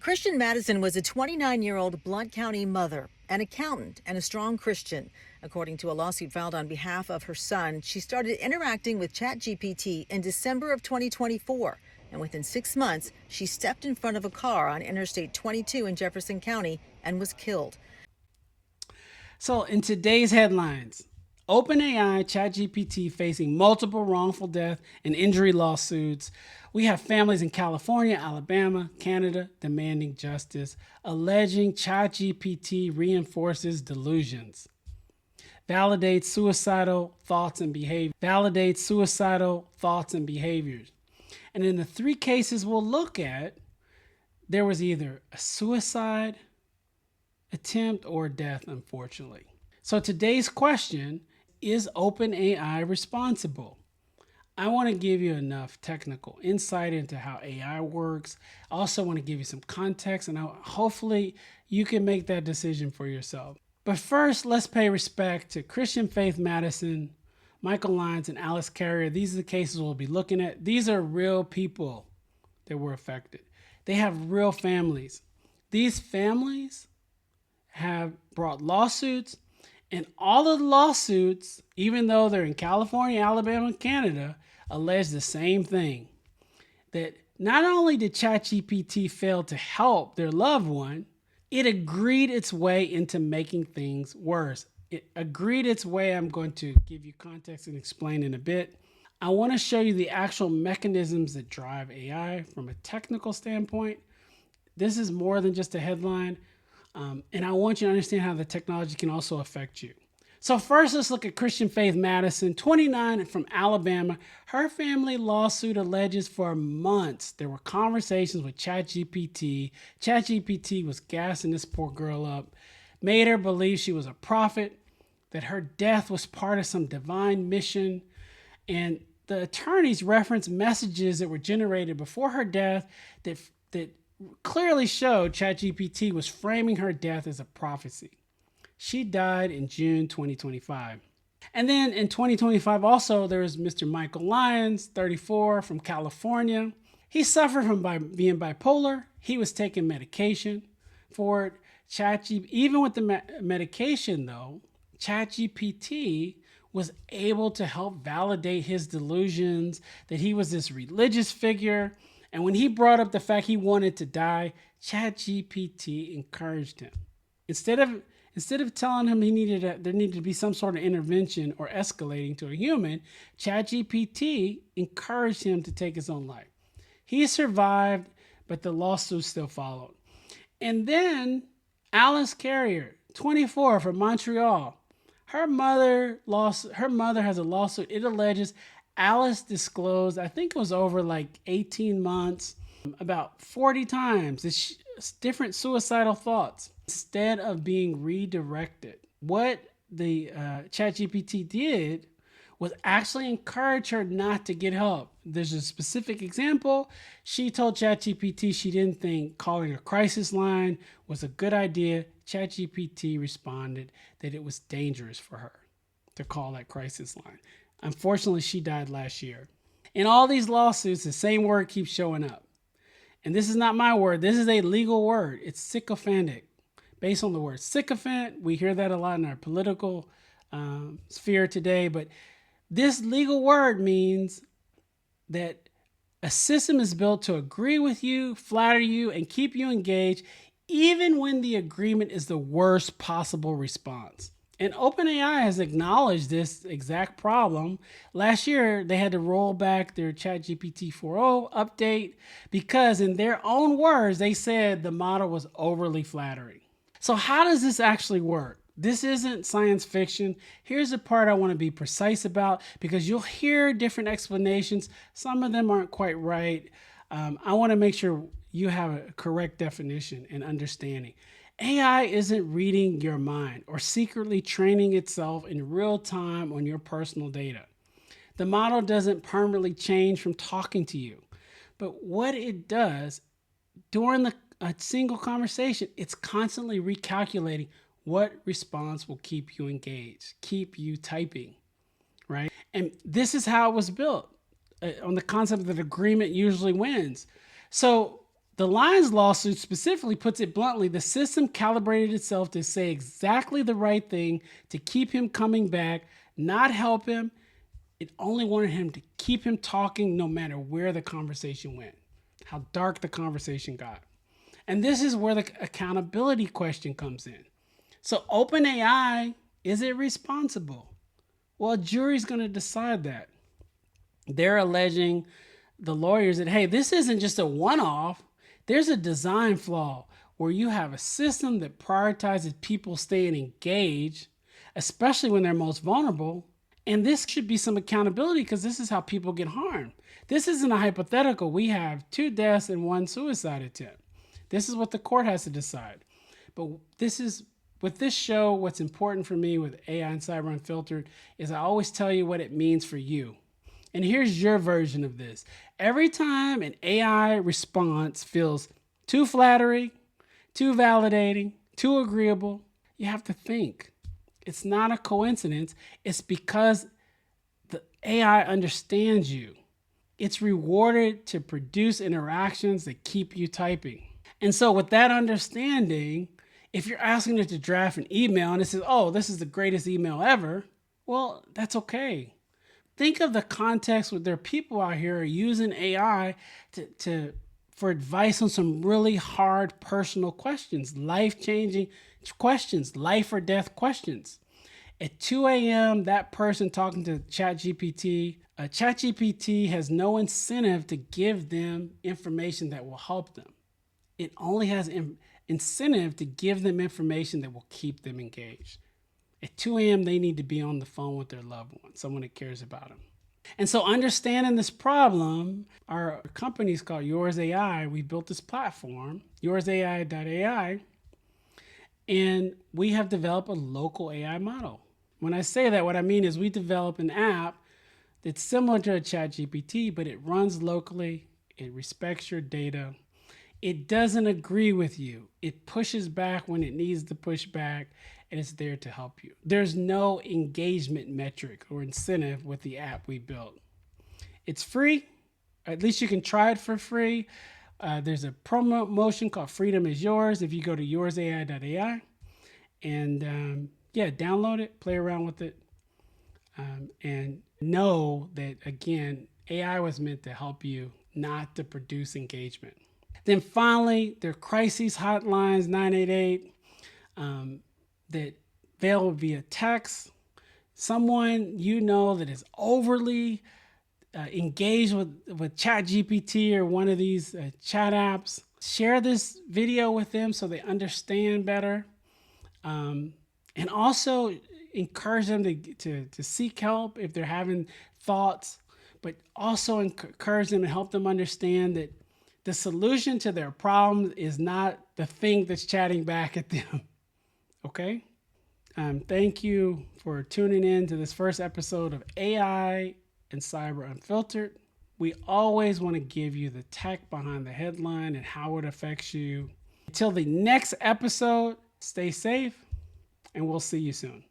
Christian Madison was a 29-year-old Blount County mother, an accountant, and a strong Christian. According to a lawsuit filed on behalf of her son, she started interacting with ChatGPT in December of 2024. And within 6 months, she stepped in front of a car on Interstate 22 in Jefferson County and was killed. So in today's headlines, OpenAI, ChatGPT facing multiple wrongful death and injury lawsuits. We have families in California, Alabama, Canada demanding justice, alleging ChatGPT reinforces delusions. Validates suicidal thoughts and behavior. Validates suicidal thoughts and behaviors. And in the three cases we'll look at, there was either a suicide attempt or death, unfortunately. So today's question, is OpenAI responsible? I want to give you enough technical insight into how AI works. I also want to give you some context, and hopefully you can make that decision for yourself. But first, let's pay respect to Christian Faith Madison, Michael Lyons, and Alice Carrier. These are the cases we'll be looking at. These are real people that were affected. They have real families. These families have brought lawsuits, and all of the lawsuits, even though they're in California, Alabama, and Canada, allege the same thing. That not only did ChatGPT fail to help their loved one, it agreed its way into making things worse. It agreed its way. I'm going to give you context and explain in a bit. I want to show you the actual mechanisms that drive AI from a technical standpoint. This is more than just a headline. And I want you to understand how the technology can also affect you. So first, let's look at Christian Faith Madison, 29, from Alabama. Her family lawsuit alleges for months there were conversations with ChatGPT. ChatGPT was gassing this poor girl up, made her believe she was a prophet, that her death was part of some divine mission. And the attorneys referenced messages that were generated before her death that clearly showed ChatGPT was framing her death as a prophecy. She died in June 2025. And then in 2025 also, there was Mr. Michael Lyons, 34, from California. He suffered from being bipolar. He was taking medication for it. Even with the medication though, ChatGPT was able to help validate his delusions that he was this religious figure. And when he brought up the fact he wanted to die, ChatGPT encouraged him. Instead of telling him there needed to be some sort of intervention or escalating to a human, ChatGPT encouraged him to take his own life. He survived, but the lawsuit still followed. And then Alice Carrier, 24, from Montreal. Her mother has a lawsuit. It alleges Alice disclosed, I think it was over like 18 months, about 40 times, different suicidal thoughts. Instead of being redirected, what the ChatGPT did was actually encourage her not to get help. There's a specific example. She told ChatGPT she didn't think calling a crisis line was a good idea. ChatGPT responded that it was dangerous for her to call that crisis line. Unfortunately, she died last year. In all these lawsuits, the same word keeps showing up. And this is not my word. This is a legal word. It's sycophantic. Based on the word sycophant, we hear that a lot in our political sphere today. But this legal word means that a system is built to agree with you, flatter you, and keep you engaged, even when the agreement is the worst possible response. And OpenAI has acknowledged this exact problem. Last year, they had to roll back their ChatGPT 4.0 update because in their own words, they said the model was overly flattering. So how does this actually work? This isn't science fiction. Here's the part I want to be precise about because you'll hear different explanations. Some of them aren't quite right. I want to make sure you have a correct definition and understanding. AI isn't reading your mind or secretly training itself in real time on your personal data. The model doesn't permanently change from talking to you. But what it does during a single conversation, it's constantly recalculating what response will keep you engaged, keep you typing, right? And this is how it was built on the concept that agreement usually wins. So The Lyons lawsuit specifically puts it bluntly, the system calibrated itself to say exactly the right thing to keep him coming back, not help him. It only wanted him to keep him talking no matter where the conversation went, how dark the conversation got. And this is where the accountability question comes in. So OpenAI, is it responsible? Well, a jury's going to decide that. They're alleging, the lawyers, that, hey, this isn't just a one-off. There's a design flaw where you have a system that prioritizes people staying engaged, especially when they're most vulnerable. And this should be some accountability because this is how people get harmed. This isn't a hypothetical. We have 2 deaths and 1 suicide attempt. This is what the court has to decide. But this is, with this show, what's important for me with AI and Cyber Unfiltered is I always tell you what it means for you. And here's your version of this. Every time an AI response feels too flattering, too validating, too agreeable, you have to think. It's not a coincidence. It's because the AI understands you. It's rewarded to produce interactions that keep you typing. And so with that understanding, if you're asking it to draft an email and it says, oh, this is the greatest email ever, well, that's okay. Think of the context where there are people out here using AI for advice on some really hard personal questions, life-changing questions, life or death questions. At 2 a.m., that person talking to ChatGPT has no incentive to give them information that will help them. It only has incentive to give them information that will keep them engaged. At 2 a.m., they need to be on the phone with their loved one, someone that cares about them. And so understanding this problem, our company is called Yours AI. We built this platform, yoursai.ai, and we have developed a local AI model. When I say that, what I mean is we develop an app that's similar to a ChatGPT, but it runs locally, it respects your data, it doesn't agree with you, it pushes back when it needs to push back, and it's there to help you. There's no engagement metric or incentive with the app we built. It's free. At least you can try it for free. There's a promotion called Freedom is Yours if you go to yoursai.ai. And download it, play around with it, and know that, again, AI was meant to help you, not to produce engagement. Then finally, there are crises hotlines, 988, that available via text. Someone you know that is overly engaged with ChatGPT or one of these chat apps, share this video with them so they understand better. And also encourage them to seek help if they're having thoughts, but also encourage them and help them understand that the solution to their problem is not the thing that's chatting back at them. Okay? Thank you for tuning in to this first episode of AI and Cyber Unfiltered. We always want to give you the tech behind the headline and how it affects you. Until the next episode, stay safe, and we'll see you soon.